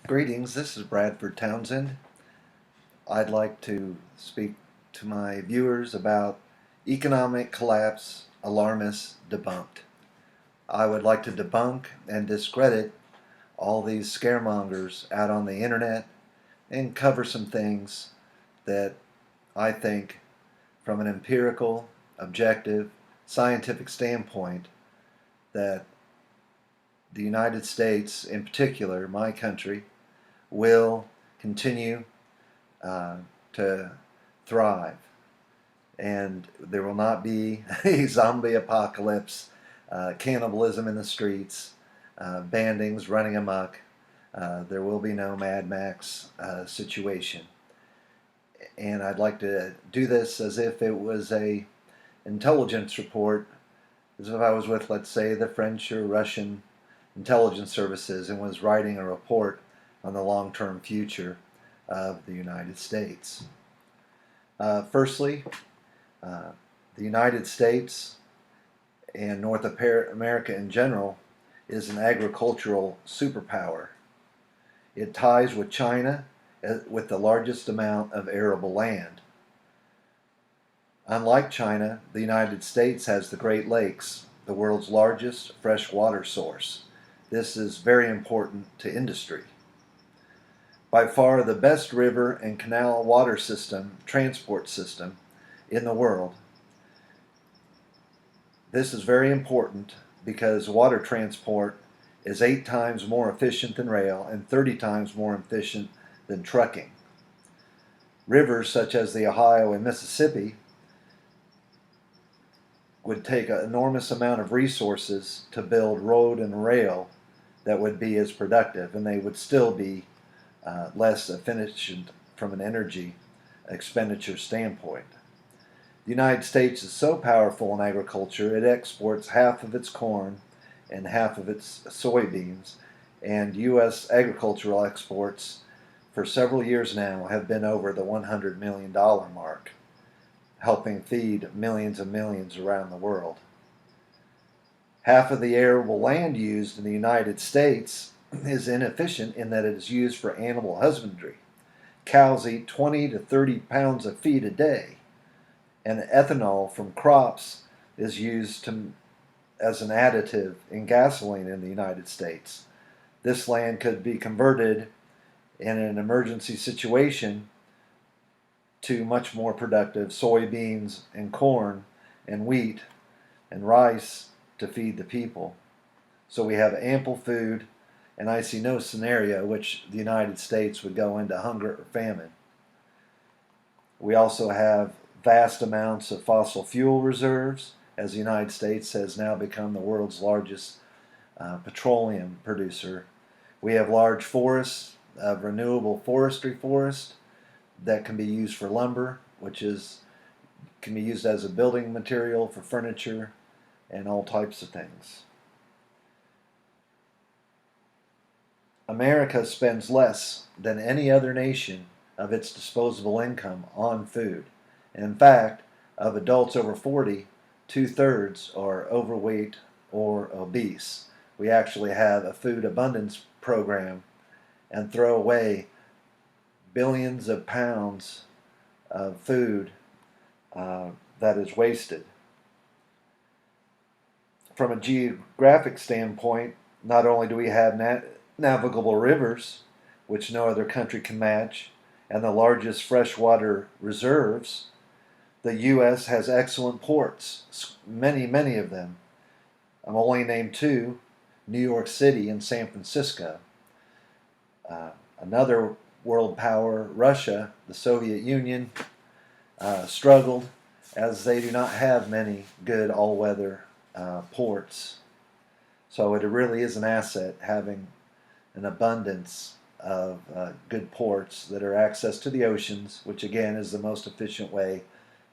Greetings, this is Bradford Townsend. I'd like to speak to my viewers about economic collapse alarmists debunked. I would like to debunk and discredit all these scaremongers out on the internet and cover some things that I think, from an empirical, objective, scientific standpoint, that the United States, in particular, my country, will continue to thrive, and there will not be a zombie apocalypse, cannibalism in the streets, bandings running amok. There will be no Mad Max situation. And I'd like to do this as if it was a intelligence report, as if I was with, let's say, the French or Russian intelligence services and was writing a report on the long-term future of the United States. Firstly, the United States and North America in general is an agricultural superpower. It ties with China with the largest amount of arable land. Unlike China, the United States has the Great Lakes, the world's largest freshwater source. This is very important to industry. By far the best river and canal water transport system in the world. This is very important because water transport is 8 times more efficient than rail and 30 times more efficient than trucking. Rivers such as the Ohio and Mississippi would take an enormous amount of resources to build road and rail that would be as productive, and they would still be less efficient from an energy expenditure standpoint. The United States is so powerful in agriculture, it exports half of its corn and half of its soybeans, and U.S. agricultural exports for several years now have been over the $100 million mark, helping feed millions and millions around the world. Half of the arable land used in the United States is inefficient in that it is used for animal husbandry. Cows eat 20 to 30 pounds of feed a day, and ethanol from crops is used as an additive in gasoline in the United States. This land could be converted in an emergency situation to much more productive soybeans and corn and wheat and rice to feed the people. So we have ample food, and I see no scenario in which the United States would go into hunger or famine. We also have vast amounts of fossil fuel reserves, as the United States has now become the world's largest petroleum producer. We have large forests of renewable forest that can be used for lumber, which can be used as a building material for furniture and all types of things. America spends less than any other nation of its disposable income on food. And in fact, of adults over 40, 2/3 are overweight or obese. We actually have a food abundance program and throw away billions of pounds of food that is wasted. From a geographic standpoint, not only do we have navigable rivers, which no other country can match, and the largest freshwater reserves, the U.S. has excellent ports, many of them. I'm only named 2, New York City and San Francisco. Another world power, Russia, the Soviet Union, struggled as they do not have many good all-weather ports. So it really is an asset having an abundance of good ports that are access to the oceans, which again is the most efficient way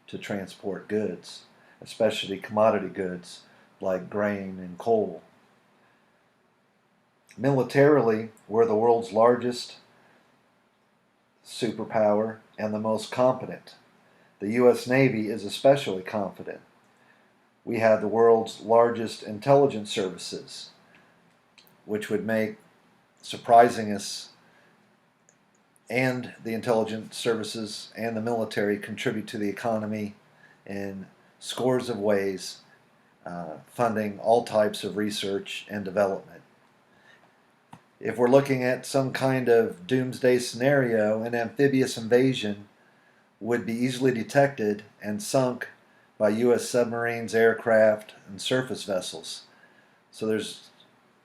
to transport goods, especially commodity goods like grain and coal. Militarily, we're the world's largest superpower and the most competent. The U.S. Navy is especially competent. We have the world's largest intelligence services, which would make surprising us and the intelligence services and the military contribute to the economy in scores of ways, funding all types of research and development. If we're looking at some kind of doomsday scenario, an amphibious invasion would be easily detected and sunk by U.S. submarines, aircraft, and surface vessels. So there's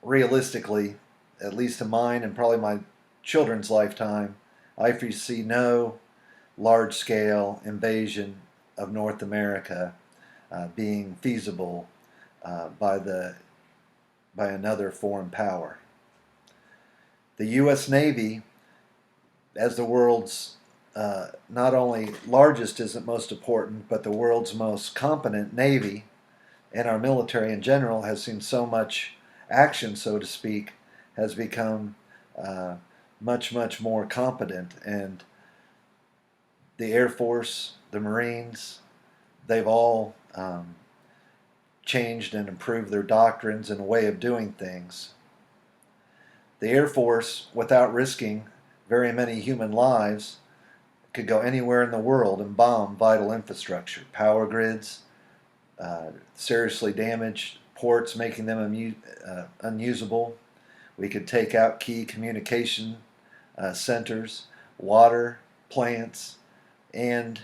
realistically, at least in mine and probably my children's lifetime, I foresee no large-scale invasion of North America being feasible by another foreign power. The U.S. Navy, as the world's not only largest isn't most important, but the world's most competent Navy, and our military in general has seen so much action, so to speak, has become much, much more competent. And the Air Force, the Marines, they've all changed and improved their doctrines and way of doing things. The Air Force, without risking very many human lives, could go anywhere in the world and bomb vital infrastructure, power grids, seriously damaged ports, making them unusable. We could take out key communication centers, water plants, and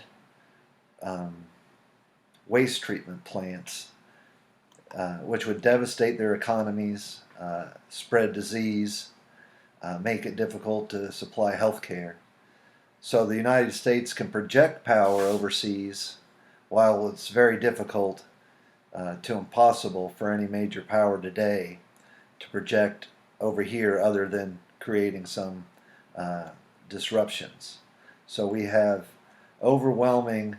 waste treatment plants, which would devastate their economies, spread disease, make it difficult to supply health care. So the United States can project power overseas, while it's very difficult to impossible for any major power today to project over here other than creating some disruptions. So we have overwhelming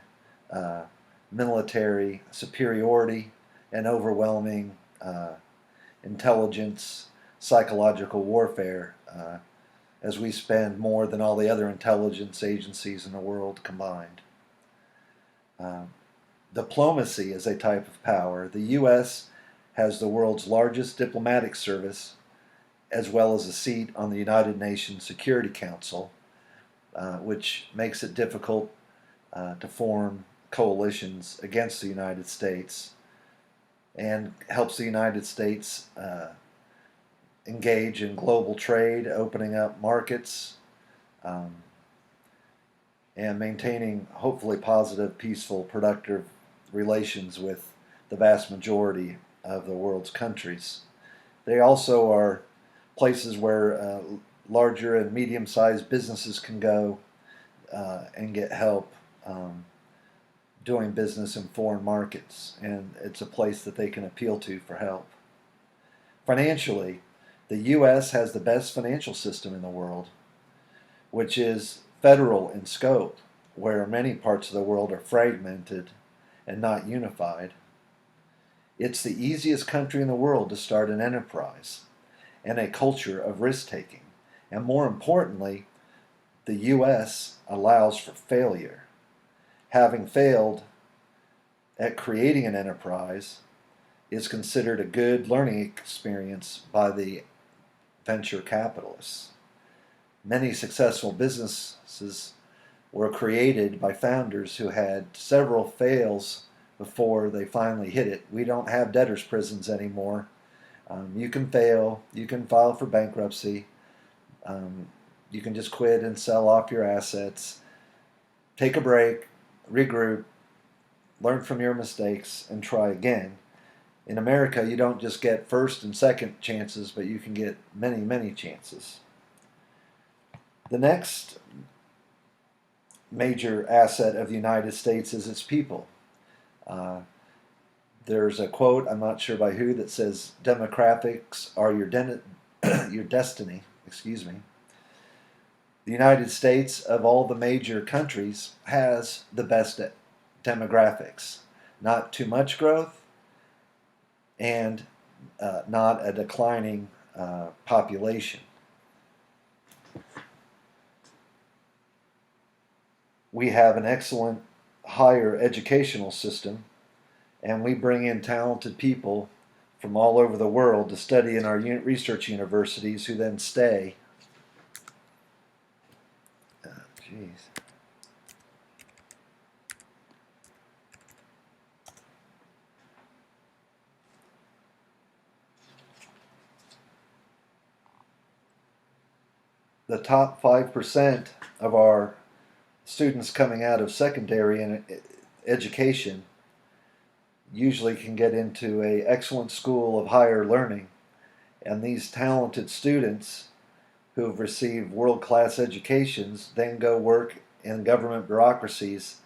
military superiority and overwhelming intelligence, psychological warfare, as we spend more than all the other intelligence agencies in the world combined. Diplomacy is a type of power. The U.S. has the world's largest diplomatic service, as well as a seat on the United Nations Security Council, which makes it difficult to form coalitions against the United States, and helps the United States engage in global trade, opening up markets, and maintaining hopefully positive, peaceful, productive relations with the vast majority of the world's countries. They also are places where larger and medium-sized businesses can go and get help doing business in foreign markets, and it's a place that they can appeal to for help. Financially, the U.S. has the best financial system in the world, which is federal in scope, where many parts of the world are fragmented and not unified. It's the easiest country in the world to start an enterprise and a culture of risk-taking. And more importantly, the U.S. allows for failure. Having failed at creating an enterprise is considered a good learning experience by the venture capitalists. Many successful businesses were created by founders who had several fails before they finally hit it. We don't have debtors' prisons anymore. You can fail, you can file for bankruptcy, you can just quit and sell off your assets, take a break, regroup, learn from your mistakes, and try again. In America, you don't just get first and second chances, but you can get many, many chances. The next major asset of the United States is its people. There's a quote, I'm not sure by who, that says, demographics are your destiny. Excuse me. The United States, of all the major countries, has the best demographics. Not too much growth, and not a declining population. We have an excellent higher educational system, and we bring in talented people from all over the world to study in our research universities, who then stay Jeez. The top 5% of our students coming out of secondary education usually can get into an excellent school of higher learning, and these talented students who have received world-class educations then go work in government bureaucracies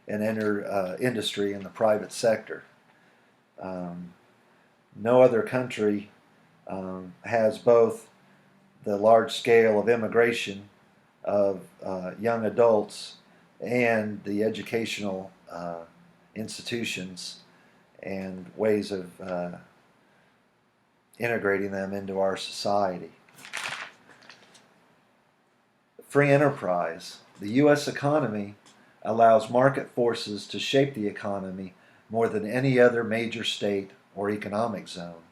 and enter industry in the private sector. No other country has both the large scale of immigration of young adults and the educational institutions and ways of integrating them into our society. Free enterprise. The U.S. economy allows market forces to shape the economy more than any other major state or economic zone.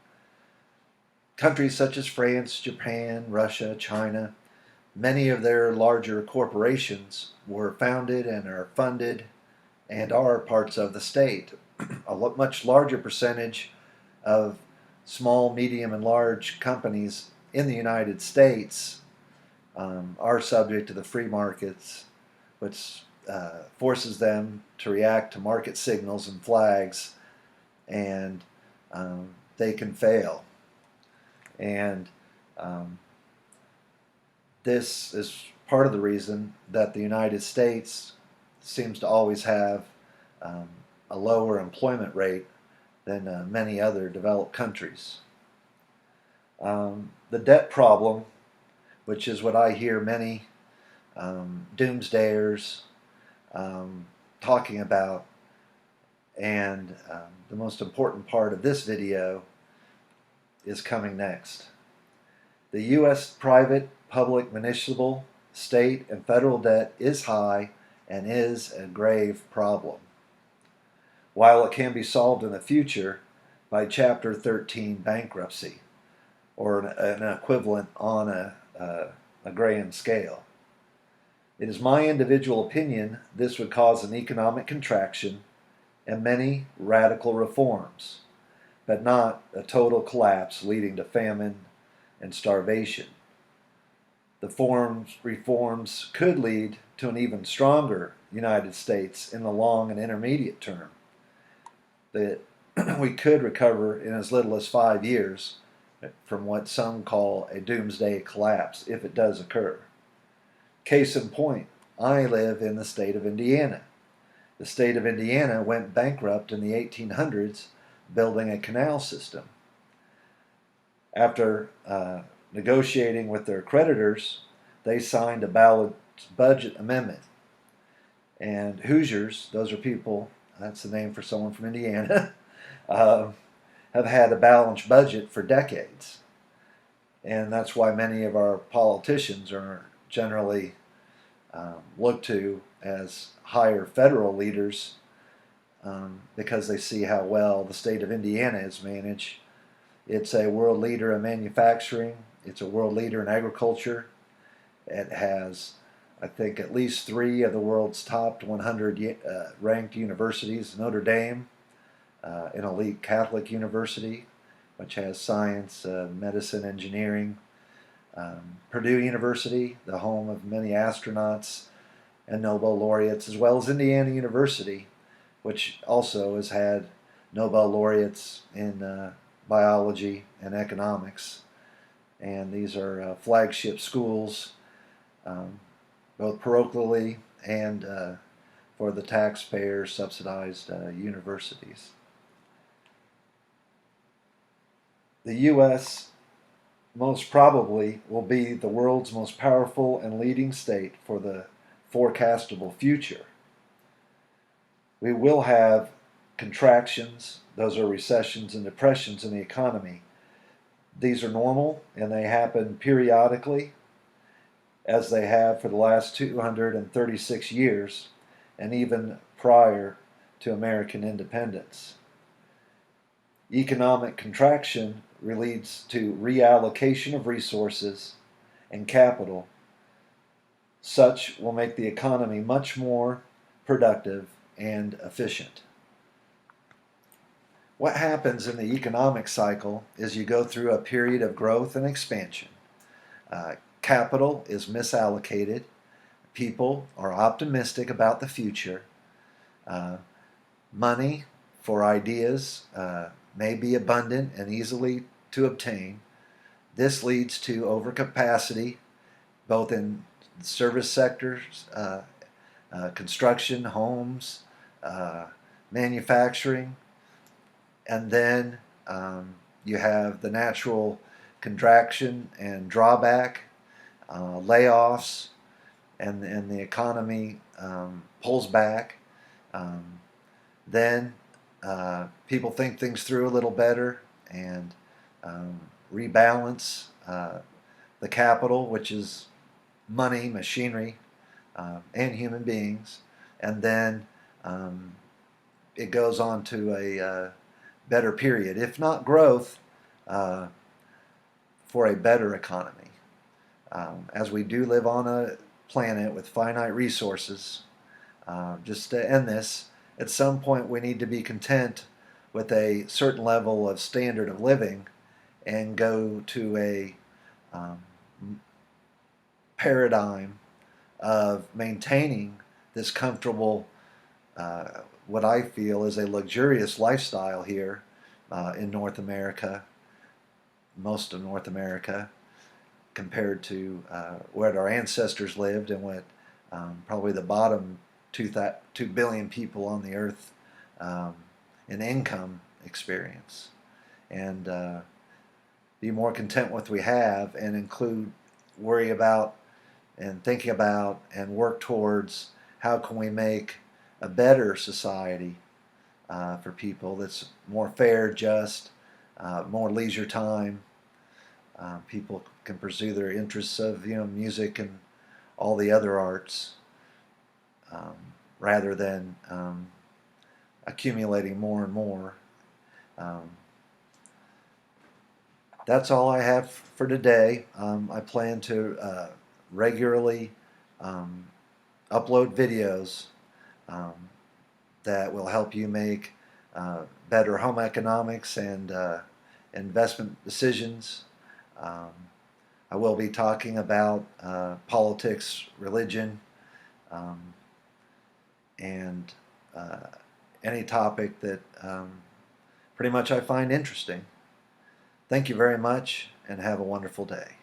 Countries such as France, Japan, Russia, China, many of their larger corporations were founded and are funded and are parts of the state. A much larger percentage of small, medium, and large companies in the United States are subject to the free markets, which forces them to react to market signals and flags, and they can fail. And this is part of the reason that the United States seems to always have a lower employment rate than many other developed countries. The debt problem, which is what I hear many doomsdayers talking about, and the most important part of this video is coming next. The U.S. private, public, municipal, state, and federal debt is high and is a grave problem. While it can be solved in the future by Chapter 13 bankruptcy, or an equivalent on a grand scale. It is my individual opinion this would cause an economic contraction and many radical reforms, but not a total collapse leading to famine and starvation. The reforms could lead to an even stronger United States in the long and intermediate term. That we could recover in as little as 5 years from what some call a doomsday collapse, if it does occur. Case in point, I live in the state of Indiana. The state of Indiana went bankrupt in the 1800s building a canal system. After negotiating with their creditors, they signed a balanced budget amendment. And Hoosiers, those are people, that's the name for someone from Indiana, have had a balanced budget for decades. And that's why many of our politicians are generally looked to as higher federal leaders because they see how well the state of Indiana is managed. It's a world leader in manufacturing. It's a world leader in agriculture. It has, I think, at least 3 of the world's top 100 ranked universities. Notre Dame, an elite Catholic university, which has science, medicine, engineering. Purdue University, the home of many astronauts and Nobel laureates, as well as Indiana University, which also has had Nobel laureates in biology and economics. And these are flagship schools, both parochially and for the taxpayer subsidized universities. The U.S. most probably will be the world's most powerful and leading state for the forecastable future. We will have contractions, those are recessions and depressions in the economy. These are normal and they happen periodically, as they have for the last 236 years and even prior to American independence. Economic contraction leads to reallocation of resources and capital Such will make the economy much more productive and efficient. What happens in the economic cycle is you go through a period of growth and expansion. Capital is misallocated. People are optimistic about the future. Uh, Money for ideas may be abundant and easily to obtain. This leads to overcapacity, both in service sectors, construction, homes, manufacturing, and then you have the natural contraction and drawback, layoffs, and the economy pulls back. Um, then people think things through a little better and rebalance the capital, which is money, machinery, and human beings, and then it goes on to a better period, if not growth, uh, for a better economy. As we do live on a planet with finite resources, just to end this, at some point we need to be content with a certain level of standard of living and go to a um, paradigm of maintaining this comfortable, what I feel is a luxurious lifestyle here in North America, most of North America, compared to where our ancestors lived and what probably the bottom 2 billion people on the earth in income experience. And be more content with what we have and worry about and thinking about and work towards how can we make a better society for people that's more fair, just, more leisure time. People can pursue their interests of music and all the other arts um, rather than accumulating more and more. Um, that's all I have for today. I plan to regularly um, upload videos um, that will help you make better home economics and investment decisions. Um, I will be talking about politics, religion, um, and any topic that pretty much I find interesting. Thank you very much and have a wonderful day.